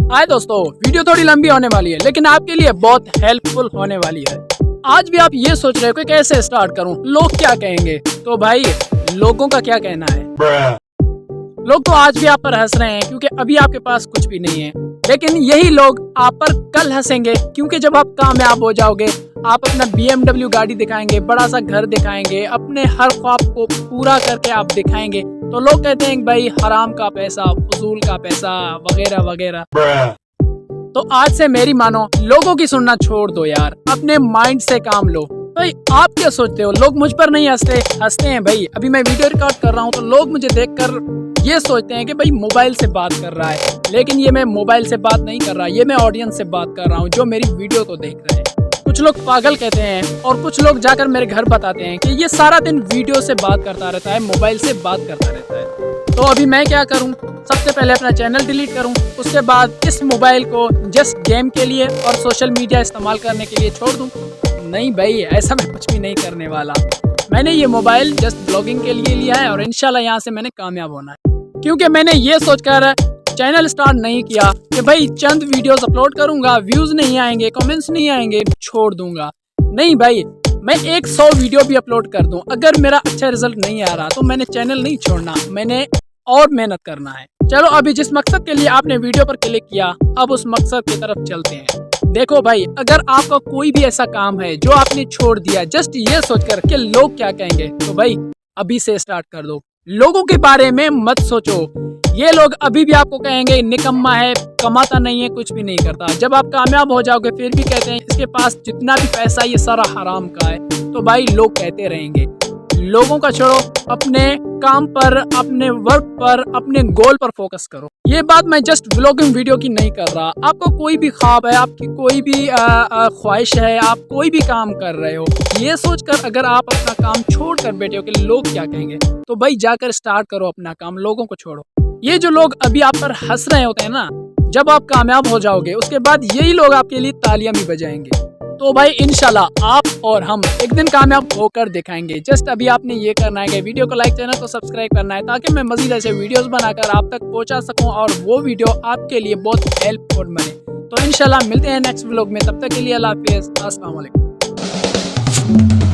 हाय दोस्तों, वीडियो थोड़ी लंबी होने वाली है लेकिन आपके लिए बहुत हेल्पफुल होने वाली है। आज भी आप ये सोच रहे हो कि कैसे स्टार्ट करूं, लोग क्या कहेंगे। तो भाई लोगों का क्या कहना है। लोग तो आज भी आप पर हंस रहे हैं क्योंकि अभी आपके पास कुछ भी नहीं है, लेकिन यही लोग आप पर कल हंसेंगे क्योंकि जब आप कामयाब हो जाओगे, आप अपना BMW गाड़ी दिखाएंगे, बड़ा सा घर दिखाएंगे, अपने हर ख्वाब को पूरा करके आप दिखाएंगे, तो लोग कहते हैं भाई हराम का पैसा, फजूल का पैसा वगैरह वगैरह। तो आज से मेरी मानो, लोगों की सुनना छोड़ दो यार, अपने माइंड से काम लो। भाई आप क्या सोचते हो, लोग मुझ पर नहीं हंसते हैं भाई। अभी मैं वीडियो रिकॉर्ड कर रहा हूँ तो लोग मुझे देखकर ये सोचते हैं कि भाई मोबाइल से बात कर रहा है, लेकिन ये मैं मोबाइल से बात नहीं कर रहा, ये मैं ऑडियंस से बात कर रहा हूँ जो मेरी वीडियो को देख रहे हैं। कुछ लोग पागल कहते हैं और कुछ लोग जाकर मेरे घर बताते हैं कि ये सारा दिन वीडियो से बात करता रहता है, मोबाइल से बात करता रहता है। तो अभी मैं क्या करूँ, सबसे पहले अपना चैनल डिलीट करूँ, उसके बाद इस मोबाइल को जस्ट गेम के लिए और सोशल मीडिया इस्तेमाल करने के लिए छोड़ दूँ। नहीं भाई, ऐसा मैं कुछ भी नहीं करने वाला। मैंने ये मोबाइल जस्ट ब्लॉगिंग के लिए लिया है और इंशाल्लाह यहाँ से मैंने कामयाब होना है, क्योंकि मैंने ये सोचकर चैनल स्टार्ट नहीं किया कि भाई चंद वीडियोस अपलोड करूंगा, व्यूज नहीं आएंगे, कमेंट्स नहीं आएंगे, छोड़ दूंगा। नहीं भाई, मैं 100 वीडियो भी अपलोड कर दूं, अगर मेरा अच्छा रिजल्ट नहीं आ रहा तो मैंने चैनल नहीं छोड़ना, मैंने और मेहनत करना है। चलो अभी जिस मकसद के लिए आपने वीडियो पर क्लिक किया, अब उस मकसद की तरफ चलते हैं। देखो भाई, अगर आपका कोई भी ऐसा काम है जो आपने छोड़ दिया जस्ट ये सोचकर कि लोग क्या कहेंगे, तो भाई अभी से स्टार्ट कर दो। लोगों के बारे में मत सोचो, ये लोग अभी भी आपको कहेंगे निकम्मा है, कमाता नहीं है, कुछ भी नहीं करता। जब आप कामयाब हो जाओगे फिर भी कहते हैं इसके पास जितना भी पैसा ये सारा हराम का है। तो भाई लोग कहते रहेंगे, लोगों का छोड़ो, अपने काम पर, अपने वर्क पर, अपने गोल पर फोकस करो। ये बात मैं जस्ट व्लॉगिंग वीडियो की नहीं कर रहा। आपको कोई भी ख्वाब है, आपकी कोई भी ख्वाहिश है, आप कोई भी काम कर रहे हो, ये सोचकर अगर आप अपना काम छोड़ कर बैठे हो कि लोग क्या कहेंगे, तो भाई जाकर स्टार्ट करो अपना काम, लोगों को छोड़ो। ये जो लोग अभी आप पर हंस रहे होते हैं ना, जब आप कामयाब हो जाओगे उसके बाद यही लोग आपके लिए तालियां भी बजाएंगे। तो भाई इंशाल्लाह आप और हम एक दिन कामयाब होकर दिखाएंगे। जस्ट अभी आपने ये करना है कि वीडियो को लाइक, चैनल को सब्सक्राइब करना है, ताकि मैं मजीद ऐसे वीडियोस बनाकर आप तक पहुंचा सकूं और वो वीडियो आपके लिए बहुत हेल्पफुल बने। तो इंशाल्लाह मिलते हैं नेक्स्ट व्लॉग में, तब तक के लिए अल्लाह हाफिज़, अस्सलाम वालेकुम।